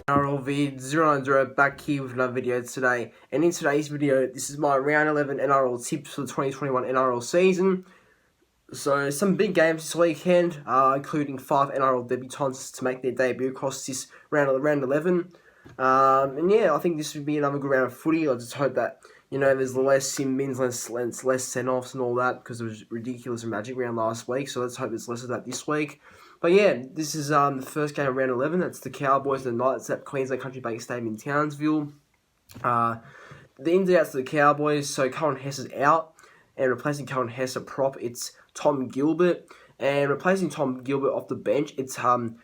NRL vid 090 back here with another video today, and in today's video this is my round 11 NRL tips for the 2021 NRL season. So some big games this weekend, including 5 NRL debutants to make their debut across this round 11. And yeah, I think this would be another good round of footy. I just hope that, there's less sin bins, less send-offs and all that, because it was ridiculous in Magic Round last week, so let's hope there's less of that this week. But yeah, this is the first game of round 11. That's the Cowboys and the Knights at Queensland Country Bank Stadium in Townsville. The ins and outs of the Cowboys, so Cohen Hess is out, and replacing Cohen Hess a prop, it's Tom Gilbert. And replacing Tom Gilbert off the bench, it's how do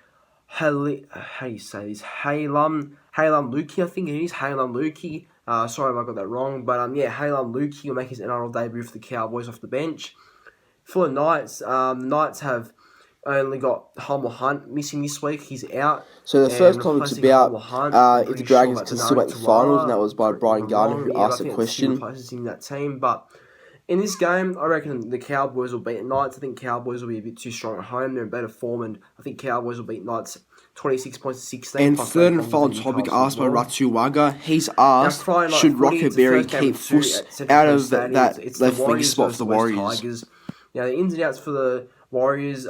you say this? Halem Lukey, I think it is. Halem Lukey. Sorry if I got that wrong. But Halem Lukey will make his NRL debut for the Cowboys off the bench. For the Knights, the Knights have only got Humble Hunt missing this week. He's out. So the first comment's about if the Dragons can still make the finals, and that was by Brian Gardner, who asked a question. Replaces in that team, but in this game, I reckon the Cowboys will beat the Knights. I think Cowboys will be a bit too strong at home. They're in better form, and I think Cowboys will beat Knights 26 points to 16. And third and final topic asked by Ratu Waga. He's asked, should Rockerberry keep Fuss out of that left wing spot for the Warriors? The ins and outs for the Warriors.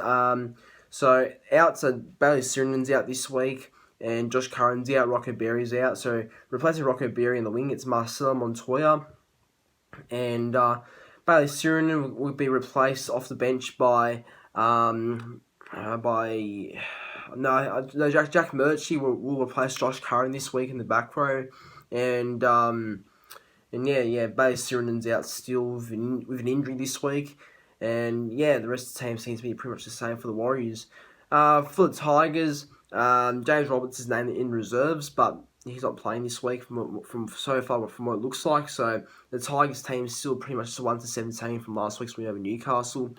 So outs are Bailey Sirenan's out this week, and Josh Curran's out. Rockerberry's out. So replacing Rockerberry in the wing, it's Marcelo Montoya, and Bailey Sirinan will be replaced off the bench by Jack Murchie will replace Josh Curran this week in the back row, and Bailey Sirenan's out still with an injury this week, and the rest of the team seems to be pretty much the same for the Warriors. For the Tigers, James Roberts is named in reserves, but he's not playing this week from so far, from what it looks like. So the Tigers team is still pretty much 1-17 from last week's win over Newcastle.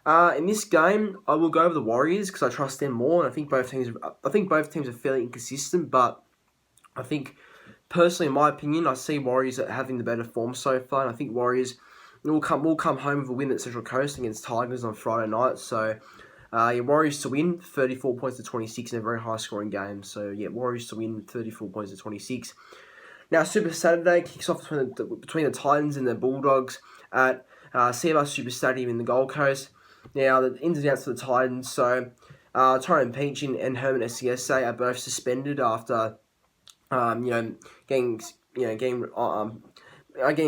In this game, I will go over the Warriors because I trust them more, and I think both teams are fairly inconsistent. But I think, personally, in my opinion, I see Warriors having the better form so far, and I think Warriors will come home with a win at Central Coast against Tigers on Friday night. So Warriors to win 34 points to 26 in a very high scoring game. So Warriors to win 34 points to 26. Now Super Saturday kicks off between the Titans and the Bulldogs at CMR Super Stadium in the Gold Coast. Now the ins and outs for the Titans. So Tyrone Peach and Herman SCSA are both suspended after getting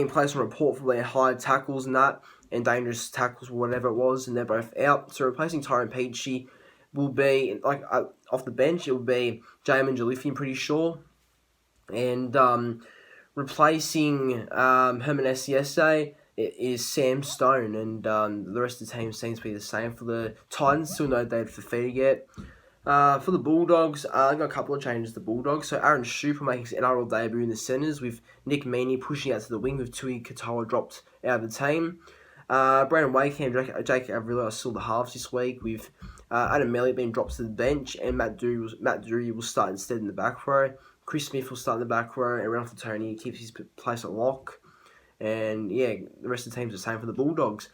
placed on report for their high tackles and that, and dangerous tackles or whatever it was, and they're both out. So replacing Tyrone Peachy will be, off the bench, it will be Jamin Jalifi, I'm pretty sure. And replacing Herman SCSA is Sam Stone, and the rest of the team seems to be the same. For the Titans, still no date for defeated yet. For the Bulldogs, I got a couple of changes to the Bulldogs. So Aaron Shoup will make his NRL debut in the centres, with Nick Meaney pushing out to the wing, with Tui Katoa dropped out of the team. Brandon Wakeham, Jake Averillo are still the halves this week, with Adam Elliott being dropped to the bench, and Matt Dury will start instead in the back row. Chris Smith will start in the back row, and Ralph Tony keeps his place at lock. And the rest of the team's the same for the Bulldogs.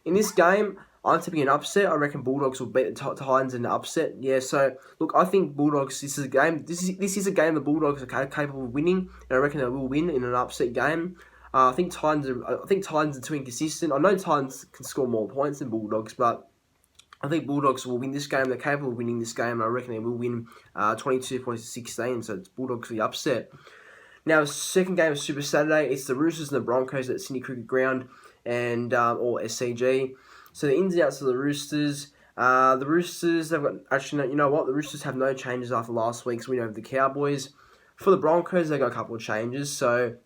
In this game, I'm tipping an upset. I reckon Bulldogs will beat the Titans in the upset. So look, I think Bulldogs. This is a game the Bulldogs are capable of winning, and I reckon they will win in an upset game. I think Titans are too inconsistent. I know Titans can score more points than Bulldogs, but I think Bulldogs will win this game. They're capable of winning this game, and I reckon they will win 22 points to 16. So it's Bulldogs for the upset. Now, the second game of Super Saturday, it's the Roosters and the Broncos at Sydney Cricket Ground, and or SCG. So the ins and outs of the Roosters. The Roosters, they've got, actually, you know what? The Roosters have no changes after last week's win over the Cowboys. For the Broncos, they've got a couple of changes. So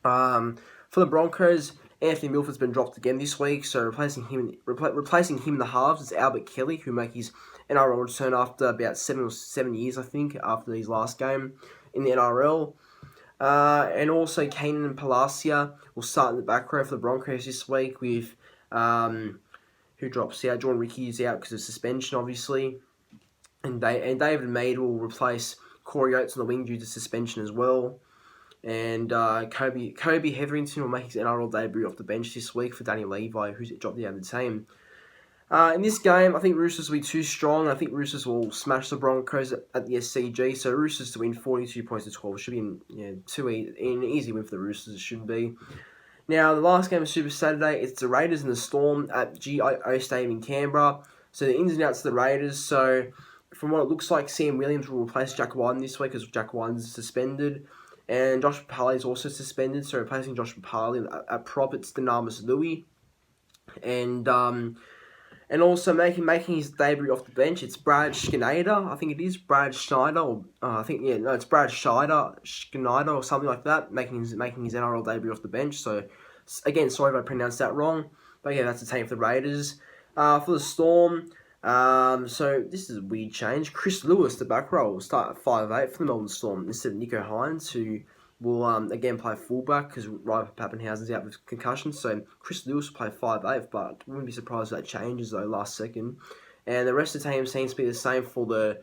for the Broncos, Anthony Milford's been dropped again this week. So replacing him in the halves is Albert Kelly, who make his NRL return after about 7 years, I think, after his last game in the NRL. And also Keenan Palacia will start in the back row for the Broncos this week, with who drops out. John Ricky is out because of suspension, obviously. And David Mead will replace Corey Oates on the wing due to suspension as well. And Kobe Hetherington will make his NRL debut off the bench this week for Danny Levi, who's dropped out of the team. In this game, I think Roosters will be too strong. I think Roosters will smash the Broncos at the SCG. So Roosters to win 42 points to 12 should be an easy win for the Roosters. It should be. Now, the last game of Super Saturday, it's the Raiders and the Storm at GIO Stadium in Canberra. So the ins and outs of the Raiders. So from what it looks like, Sam Williams will replace Jack Wyden this week because Jack Wyden's suspended. And Josh Papali is also suspended. So replacing Josh Papali at prop, it's Dynamis Louis. And also making his debut off the bench, it's Brad Schneider. I think it is Brad Schneider. It's Brad Schneider or something like that. Making his NRL debut off the bench. So again, sorry if I pronounced that wrong, but yeah, that's the team for the Raiders. For the Storm, so this is a weird change. Chris Lewis, the back row, will start at 5'8" for the Melbourne Storm instead of Nico Hines, who will again play fullback because Ryan Pappenhausen's out with concussion. So Chris Lewis will play 5'8", but I wouldn't be surprised if that changes though last second. And the rest of the team seems to be the same for the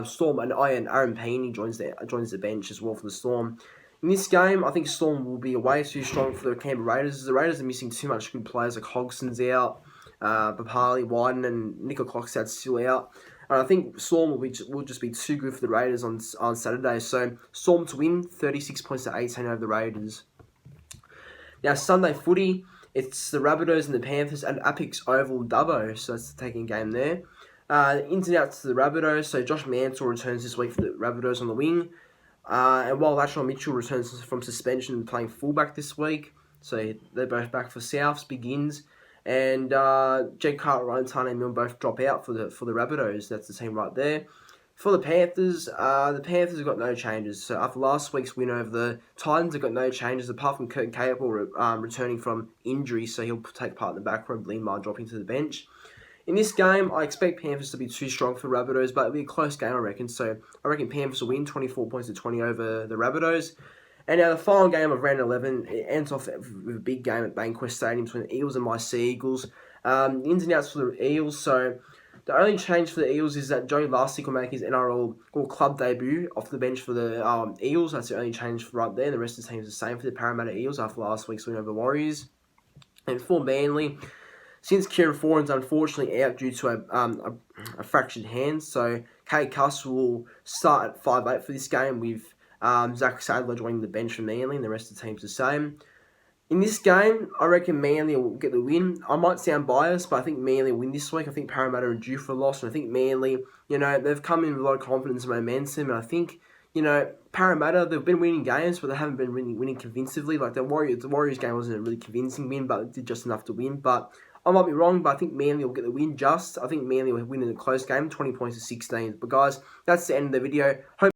Storm, and Aaron Peeney joins the bench as well for the Storm. In this game, I think Storm will be way too strong for the Canberra Raiders. The Raiders are missing too much good players, like Hodgson's out, Papali, Wyden, and Nico Klockstad's still out. And I think Storm will just be too good for the Raiders on Saturday. So Storm to win, 36 points to 18 over the Raiders. Now Sunday footy, it's the Rabbitohs and the Panthers at Apex Oval Dubbo. So that's the taking game there. Ins and outs to the Rabbitohs. So Josh Mansour returns this week for the Rabbitohs on the wing. And while Latrell Mitchell returns from suspension and playing fullback this week. So they're both back for Souths, begins. And Jake Cartwright and Tane Milne both drop out for the Rabbitohs. That's the team right there. For the Panthers have got no changes. So after last week's win over the Titans, they've got no changes apart from Curtin Capel returning from injury, so he'll take part in the back row. Lindmar dropping to the bench. In this game, I expect Panthers to be too strong for the Rabbitohs, but it'll be a close game, I reckon. So I reckon Panthers will win 24 points to 20 over the Rabbitohs. And now the final game of round 11, it ends off with a big game at Bankwest Stadium between the Eagles and my Sea Eagles. The ins and outs for the Eagles. So the only change for the Eagles is that Joey Lustick will make his NRL or club debut off the bench for the Eagles. That's the only change right there. The rest of the team is the same for the Parramatta Eagles after last week's win over the Warriors. And for Manly, since Kieran Foran's unfortunately out due to a fractured hand, so Kate Cuss will start at 5'8" for this game with Zach Sadler joining the bench for Manly, and the rest of the team's the same. In this game, I reckon Manly will get the win. I might sound biased, but I think Manly will win this week. I think Parramatta are due for a loss, and I think Manly, they've come in with a lot of confidence and momentum, and I think, Parramatta, they've been winning games, but they haven't been really winning convincingly. Like the Warriors game wasn't a really convincing win, but it did just enough to win. But I might be wrong, but I think Manly will get the win just. I think Manly will win in a close game, 20 points to 16. But guys, that's the end of the video. Hope